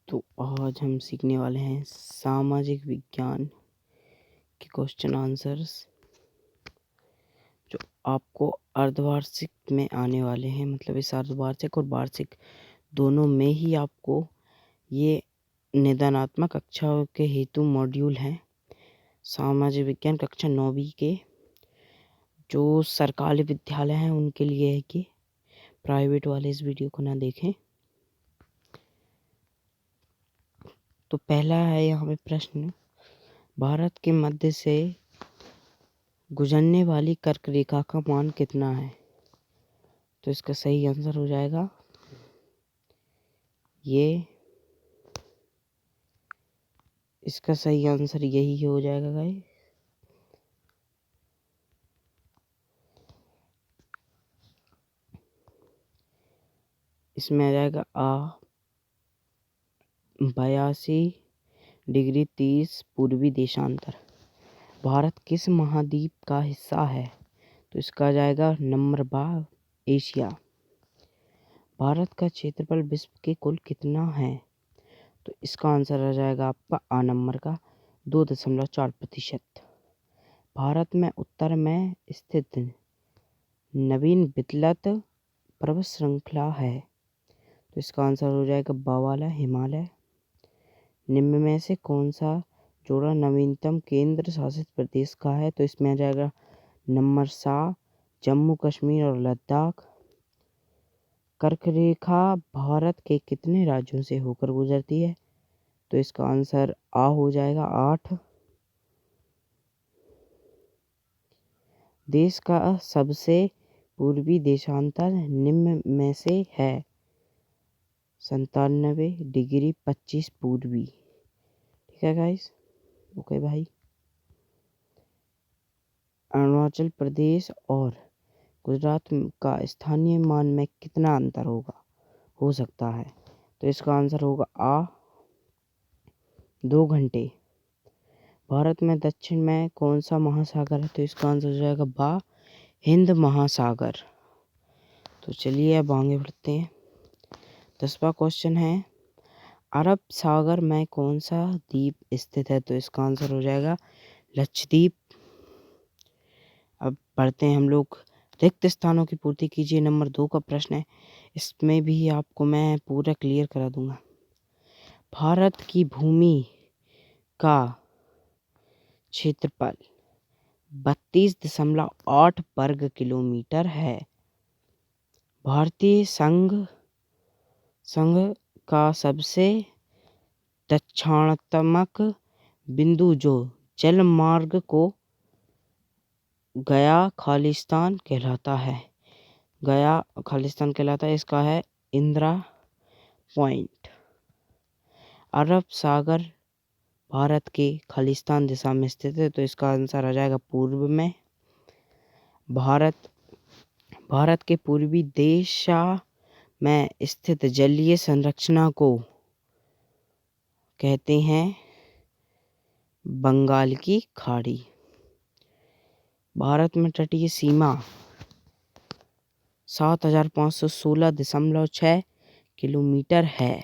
तो आज हम सीखने वाले हैं सामाजिक विज्ञान के क्वेश्चन आंसर्स जो आपको अर्धवार्षिक में आने वाले हैं। मतलब इस अर्धवार्षिक और वार्षिक दोनों में ही आपको ये निदानात्मक कक्षाओं के हेतु मॉड्यूल हैं। सामाजिक विज्ञान कक्षा 9वीं के जो सरकारी विद्यालय हैं उनके लिए है कि प्राइवेट वाले इस वीडियो को ना देखें। तो पहला है यहाँ पे प्रश्न, भारत के मध्य से गुजरने वाली कर्क रेखा का मान कितना है? तो इसका सही आंसर हो जाएगा इसका सही आंसर यही हो जाएगा गाइस। इसमें आ जाएगा 82° 30' पूर्वी देशांतर। भारत किस महाद्वीप का हिस्सा है? तो इसका आ जाएगा नंबर 12 एशिया। भारत का क्षेत्रफल विश्व के कुल कितना है? तो इसका आंसर आ जाएगा आपका आ नंबर का 2.4%। भारत में उत्तर में स्थित नवीन वितलत पर्वत श्रृंखला है। तो इसका आंसर हो जाएगा बा वाला हिमालय। निम्न में से कौन सा जोड़ा नवीनतम केंद्र शासित प्रदेश का है? तो इसमें आ जाएगा नंबर 7 जम्मू कश्मीर और लद्दाख। कर्क रेखा भारत के कितने राज्यों से होकर गुजरती है? तो इसका आंसर आ हो जाएगा 8। देश का सबसे पूर्वी देशांतर निम्न में से है 97° 25' पूर्वी। ठीक है गाइस, ओके भाई। अरुणाचल प्रदेश और गुजरात का स्थानीय मान में कितना अंतर हो सकता है? तो इसका आंसर होगा आ 2 घंटे। भारत में दक्षिण में कौन सा महासागर है? तो इसका आंसर हो जाएगा बा हिंद महासागर। तो चलिए अब आगे बढ़ते हैं। 10वां क्वेश्चन है, अरब सागर में कौन सा द्वीप स्थित है? तो इसका आंसर हो जाएगा लक्षद्वीप। अब बढ़ते हैं हम लोग, रिक्त स्थानों की पूर्ति कीजिए। नंबर 2 का प्रश्न है, इसमें भी आपको मैं पूरा क्लियर करा दूंगा। भारत की भूमि का क्षेत्रफल 32.8 वर्ग किलोमीटर है। भारतीय संघ का सबसे दक्षिणात्मक बिंदु जो जल मार्ग को गया खालिस्तान कहलाता है। इसका है इंदिरा पॉइंट। अरब सागर भारत के खालिस्तान दिशा में स्थित है। तो इसका आंसर आ जाएगा पूर्व में। भारत के पूर्वी दिशा में स्थित जलीय संरचना को कहते हैं बंगाल की खाड़ी। भारत में तटीय सीमा 7516.6 किलोमीटर है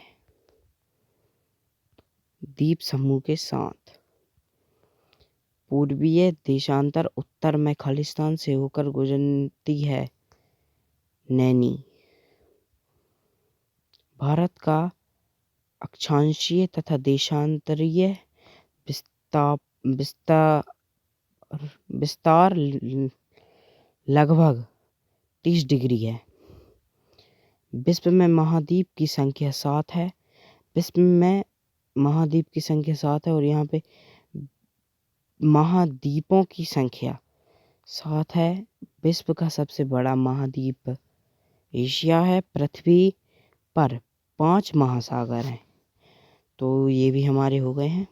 द्वीप समूह के साथ। पूर्वीय देशांतर उत्तर में खालिस्तान से होकर गुजरती है नैनी। भारत का अक्षांशीय तथा देशांतरीय विस्तार लगभग 30 डिग्री है। विश्व में महाद्वीप की संख्या 7 है। और यहाँ पे महाद्वीपों की संख्या 7 है। विश्व का सबसे बड़ा महाद्वीप एशिया है। पृथ्वी पर 5 महासागर हैं। तो ये भी हमारे हो गए हैं।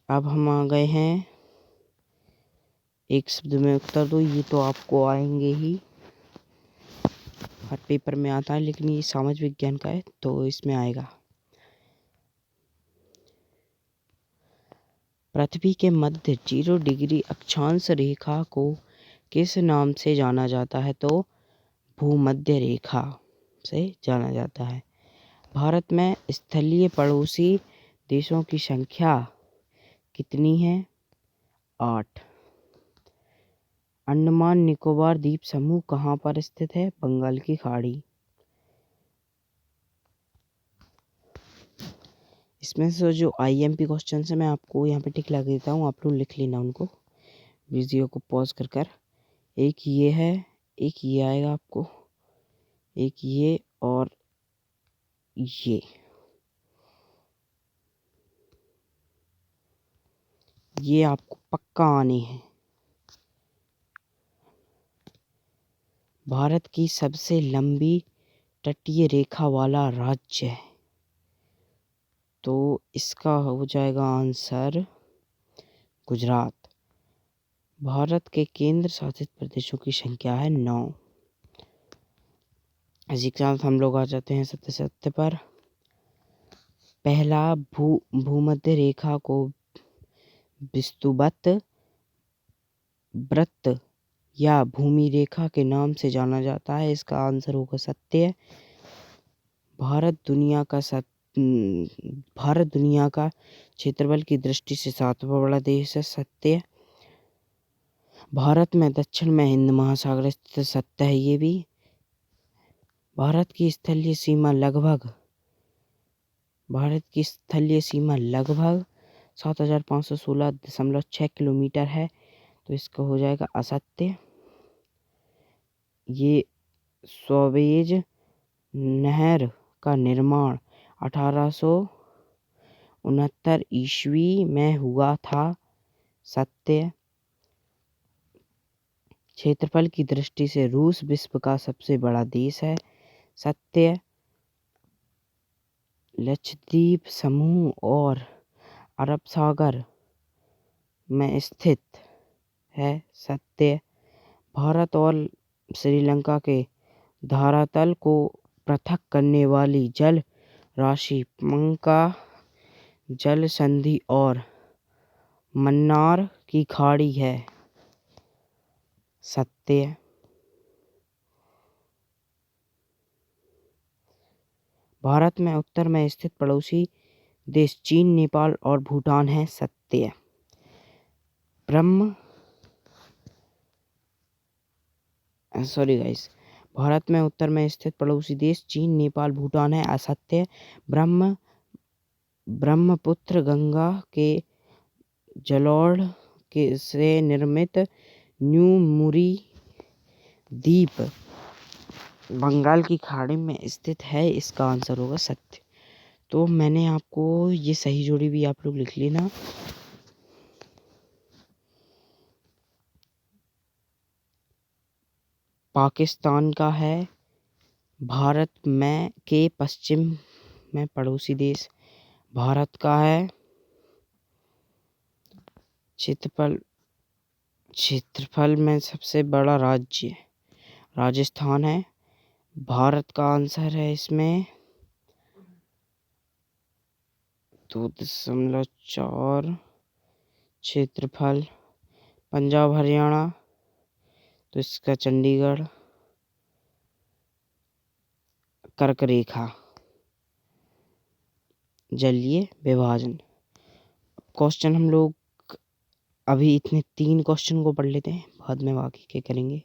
अब हम आ गए हैं एक शब्द में उत्तर दो। ये तो आपको आएंगे ही, हर पेपर में आता है, लेकिन ये सामाजिक विज्ञान का है तो इसमें आएगा। पृथ्वी के मध्य 0 डिग्री अक्षांश रेखा को किस नाम से जाना जाता है? तो भूमध्य रेखा। से जाना जाता है। भारत में स्थलीय पड़ोसी देशों की संख्या कितनी है? 8। अंडमान निकोबार द्वीप समूह कहाँ पर स्थित है? बंगाल की खाड़ी। इसमें से जो IMP क्वेश्चन है मैं आपको यहाँ पे टिक लगा देता हूँ, आप लोग लिख लेना उनको वीडियो को पॉज कर। एक ये है, एक ये आएगा आपको, एक ये और ये आपको पक्का आनी है। भारत की सबसे लंबी तटीय रेखा वाला राज्य है, तो इसका हो जाएगा आंसर गुजरात। भारत के केंद्र शासित प्रदेशों की संख्या है 9। इसी के साथ हम लोग आ जाते हैं सत्य पर। पहला भूमध्य रेखा को विषुवत वृत्त या भूमि रेखा के नाम से जाना जाता है। इसका आंसर होगा सत्य। भारत दुनिया का क्षेत्रफल की दृष्टि से 7वां बड़ा देश है। सत्य। भारत में दक्षिण में हिंद महासागर स्थित। सत्य है ये भी। भारत की स्थलीय सीमा लगभग 7516.6 किलोमीटर है, तो इसका हो जाएगा असत्य। ये स्वेज नहर का निर्माण 1869 ईस्वी में हुआ था। सत्य। क्षेत्रफल की दृष्टि से रूस विश्व का सबसे बड़ा देश है। सत्य। लक्षद्वीप समूह और अरब सागर में स्थित है। सत्य। भारत और श्रीलंका के धरातल को पृथक करने वाली जल राशि पंका जल संधि और मन्नार की खाड़ी है। सत्य। भारत में उत्तर में स्थित पड़ोसी देश चीन, नेपाल और भूटान है। सत्य। भारत में उत्तर में स्थित पड़ोसी देश चीन, नेपाल, भूटान है। असत्य। ब्रह्मपुत्र गंगा के जलोढ़ से निर्मित न्यू मुरी द्वीप बंगाल की खाड़ी में स्थित है। इसका आंसर होगा सत्य। तो मैंने आपको ये सही जोड़ी भी आप लोग लिख लेना। पाकिस्तान का है भारत में के पश्चिम में पड़ोसी देश। भारत का है क्षेत्रफल में सबसे बड़ा राज्य राजस्थान है। भारत का आंसर है इसमें 2.4 क्षेत्रफल। पंजाब हरियाणा, तो इसका चंडीगढ़। कर्क रेखा जलीय विभाजन। क्वेश्चन हम लोग अभी इतने 3 क्वेश्चन को पढ़ लेते हैं, बाद में बाकी के करेंगे।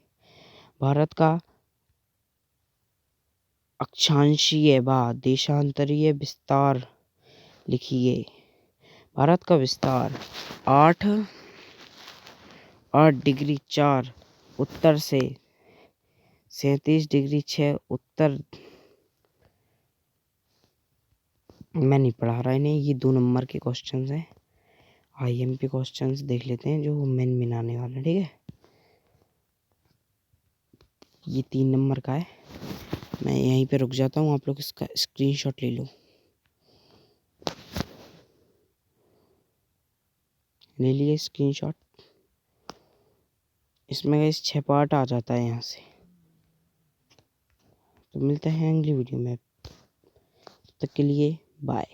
भारत का अक्षांशीय व देशांतरीय विस्तार लिखिए। भारत का विस्तार 8 डिग्री 4 उत्तर से 37 डिग्री 6 उत्तर। मैं नहीं पढ़ा रहा इन्हें, ये 2 नंबर के क्वेश्चंस हैं। IMP क्वेश्चंस देख लेते हैं जो मेन आने वाले हैं। ठीक है, ये 3 नंबर का है। मैं यहीं पे रुक जाता हूँ, आप लोग इसका स्क्रीनशॉट ले लो। ले लिए स्क्रीनशॉट। इसमें इस 6 पार्ट आ जाता है यहाँ से। तो मिलते हैं अगली वीडियो में, तब तक के लिए बाय।